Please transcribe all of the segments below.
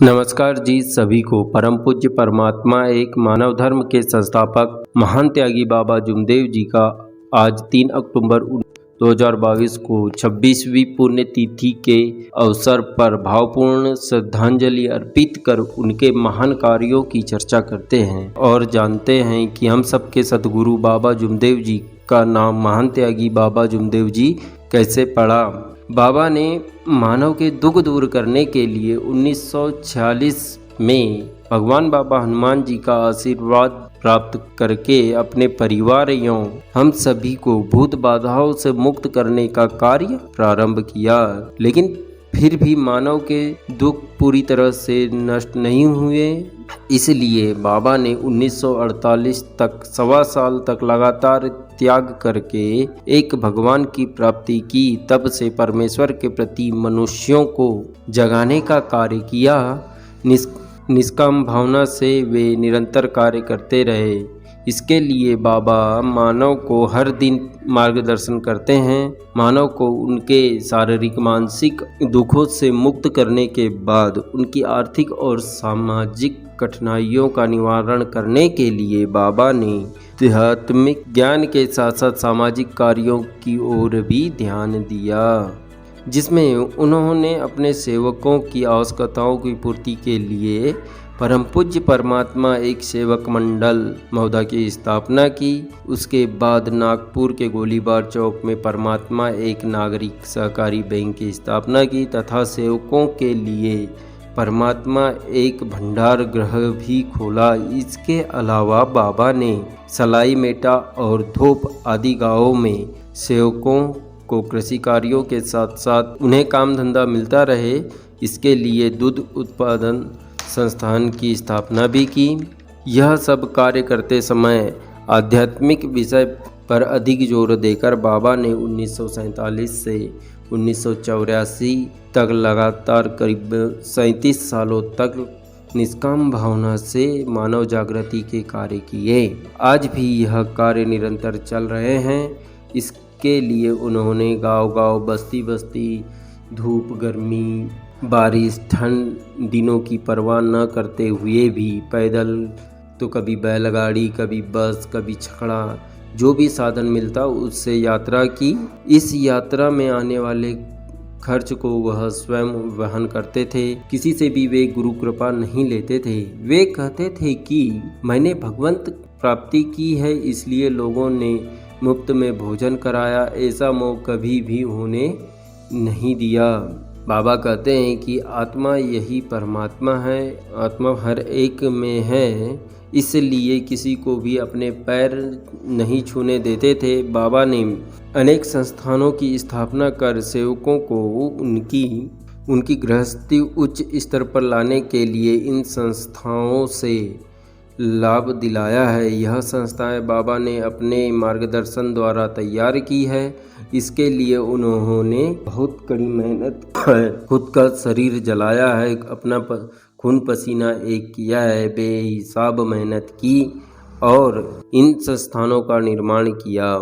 नमस्कार जी सभी को। परम पूज्य परमात्मा एक मानव धर्म के संस्थापक महान त्यागी बाबा जुमदेव जी का आज 3 अक्टूबर 2022 को 26वीं पुण्यतिथि के अवसर पर भावपूर्ण श्रद्धांजलि अर्पित कर उनके महान कार्यों की चर्चा करते हैं और जानते हैं कि हम सबके सद्गुरु बाबा जुमदेव जी का नाम महान त्यागी बाबा जुमदेव जी कैसे पड़ा। बाबा ने मानव के दुख दूर करने के लिए 1946 में भगवान बाबा हनुमान जी का आशीर्वाद प्राप्त करके अपने परिवार एवं हम सभी को भूत बाधाओं से मुक्त करने का कार्य प्रारंभ किया। लेकिन फिर भी मानव के दुख पूरी तरह से नष्ट नहीं हुए, इसलिए बाबा ने 1948 तक 1.25 साल तक लगातार त्याग करके एक भगवान की प्राप्ति की। तब से परमेश्वर के प्रति मनुष्यों को जगाने का कार्य किया। निष्काम भावना से वे निरंतर कार्य करते रहे। इसके लिए बाबा मानव को हर दिन मार्गदर्शन करते हैं। मानव को उनके शारीरिक मानसिक दुखों से मुक्त करने के बाद उनकी आर्थिक और सामाजिक कठिनाइयों का निवारण करने के लिए बाबा ने आध्यात्मिक ज्ञान के साथ साथ सामाजिक कार्यों की ओर भी ध्यान दिया, जिसमें उन्होंने अपने सेवकों की आवश्यकताओं की पूर्ति के लिए परम पूज्य परमात्मा एक सेवक मंडल महोदय की स्थापना की। उसके बाद नागपुर के गोलीबार चौक में परमात्मा एक नागरिक सहकारी बैंक की स्थापना की तथा सेवकों के लिए परमात्मा एक भंडार गृह भी खोला। इसके अलावा बाबा ने सलाई मेटा और धोप आदि गांवों में सेवकों को कृषि कार्यों के साथ साथ उन्हें काम धंधा मिलता रहे, इसके लिए दूध उत्पादन संस्थान की स्थापना भी की। यह सब कार्य करते समय आध्यात्मिक विषय पर अधिक जोर देकर बाबा ने 1947 से 1984 तक लगातार करीब 37 सालों तक निष्काम भावना से मानव जागृति के कार्य किए। आज भी यह कार्य निरंतर चल रहे हैं। इसके लिए उन्होंने गांव-गांव, बस्ती-बस्ती, धूप, गर्मी, बारिश, ठंड दिनों की परवाह न करते हुए भी पैदल तो कभी बैलगाड़ी, कभी बस, कभी छकड़ा, जो भी साधन मिलता उससे यात्रा की। इस यात्रा में आने वाले खर्च को वह स्वयं वहन करते थे। किसी से भी वे गुरु कृपा नहीं लेते थे। वे कहते थे कि मैंने भगवंत प्राप्ति की है, इसलिए लोगों ने मुफ्त में भोजन कराया, ऐसा मोह कभी भी होने नहीं दिया। बाबा कहते हैं कि आत्मा यही परमात्मा है, आत्मा हर एक में है, इसलिए किसी को भी अपने पैर नहीं छूने देते थे। बाबा ने अनेक संस्थानों की स्थापना कर सेवकों को उनकी गृहस्थी उच्च स्तर पर लाने के लिए इन संस्थाओं से लाभ दिलाया है। यह संस्थाएं बाबा ने अपने मार्गदर्शन द्वारा तैयार की है। इसके लिए उन्होंने बहुत कड़ी मेहनत खुद का शरीर जलाया है, अपना खून पसीना एक किया है, बेहिसाब मेहनत की और इन संस्थानों का निर्माण किया।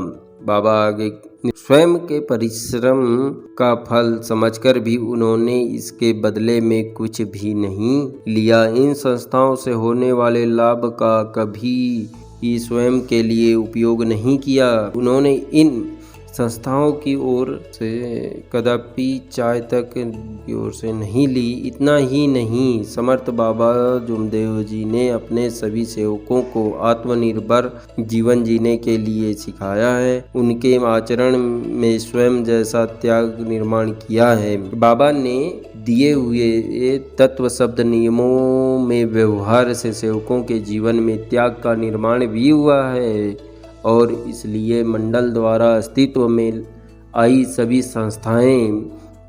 बाबा आगे स्वयं के परिश्रम का फल समझकर भी उन्होंने इसके बदले में कुछ भी नहीं लिया। इन संस्थाओं से होने वाले लाभ का कभी ही स्वयं के लिए उपयोग नहीं किया। उन्होंने इन संस्थाओं की ओर से कदापि चाय तक की ओर से नहीं ली। इतना ही नहीं, समर्थ बाबा जुमदेव जी ने अपने सभी सेवकों को आत्मनिर्भर जीवन जीने के लिए सिखाया है। उनके आचरण में स्वयं जैसा त्याग निर्माण किया है। बाबा ने दिए हुए तत्व शब्द नियमों में व्यवहार से सेवकों के जीवन में त्याग का निर्माण भी हुआ है और इसलिए मंडल द्वारा अस्तित्व में आई सभी संस्थाएं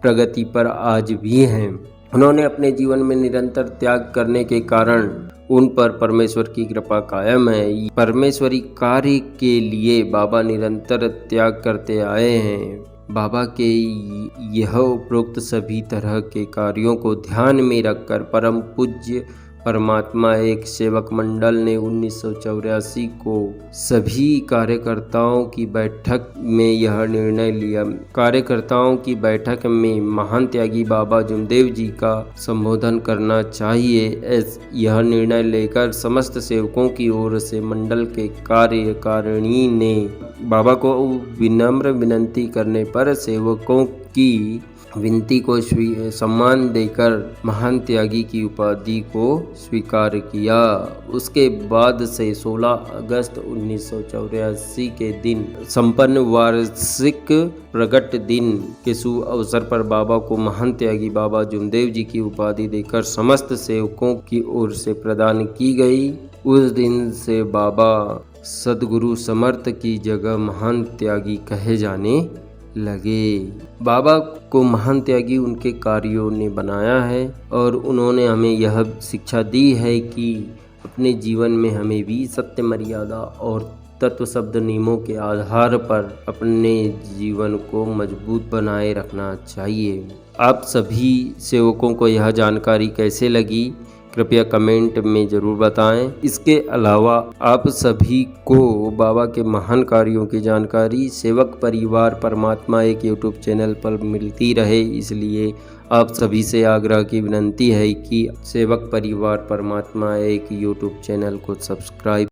प्रगति पर आज भी हैं। उन्होंने अपने जीवन में निरंतर त्याग करने के कारण उन पर परमेश्वर की कृपा कायम है। परमेश्वरी कार्य के लिए बाबा निरंतर त्याग करते आए हैं। बाबा के यह उपरोक्त सभी तरह के कार्यों को ध्यान में रखकर परम पूज्य परमात्मा एक सेवक मंडल ने 1984 को सभी कार्यकर्ताओं की बैठक में यह निर्णय लिया। कार्यकर्ताओं की बैठक में महान त्यागी बाबा जुमदेव जी का संबोधन करना चाहिए। यह निर्णय लेकर समस्त सेवकों की ओर से मंडल के कार्यकारिणी ने बाबा को विनम्र विनती करने पर सेवकों की विनती को सम्मान देकर महान त्यागी की उपाधि को स्वीकार किया। उसके बाद से 16 अगस्त 1984 के दिन संपन्न वार्षिक प्रगट दिन के शुभ अवसर पर बाबा को महान त्यागी बाबा जुमदेव जी की उपाधि देकर समस्त सेवकों की ओर से प्रदान की गई। उस दिन से बाबा सद्गुरु समर्थ की जगह महान त्यागी कहे जाने लगे। बाबा को महान त्यागी उनके कार्यों ने बनाया है और उन्होंने हमें यह शिक्षा दी है कि अपने जीवन में हमें भी सत्य, मर्यादा और तत्व शब्द नियमों के आधार पर अपने जीवन को मजबूत बनाए रखना चाहिए। आप सभी सेवकों को यह जानकारी कैसे लगी कृपया कमेंट में ज़रूर बताएं। इसके अलावा आप सभी को बाबा के महान कार्यों की जानकारी सेवक परिवार परमात्मा एक यूट्यूब चैनल पर मिलती रहे, इसलिए आप सभी से आग्रह की विनती है कि सेवक परिवार परमात्मा एक यूट्यूब चैनल को सब्सक्राइब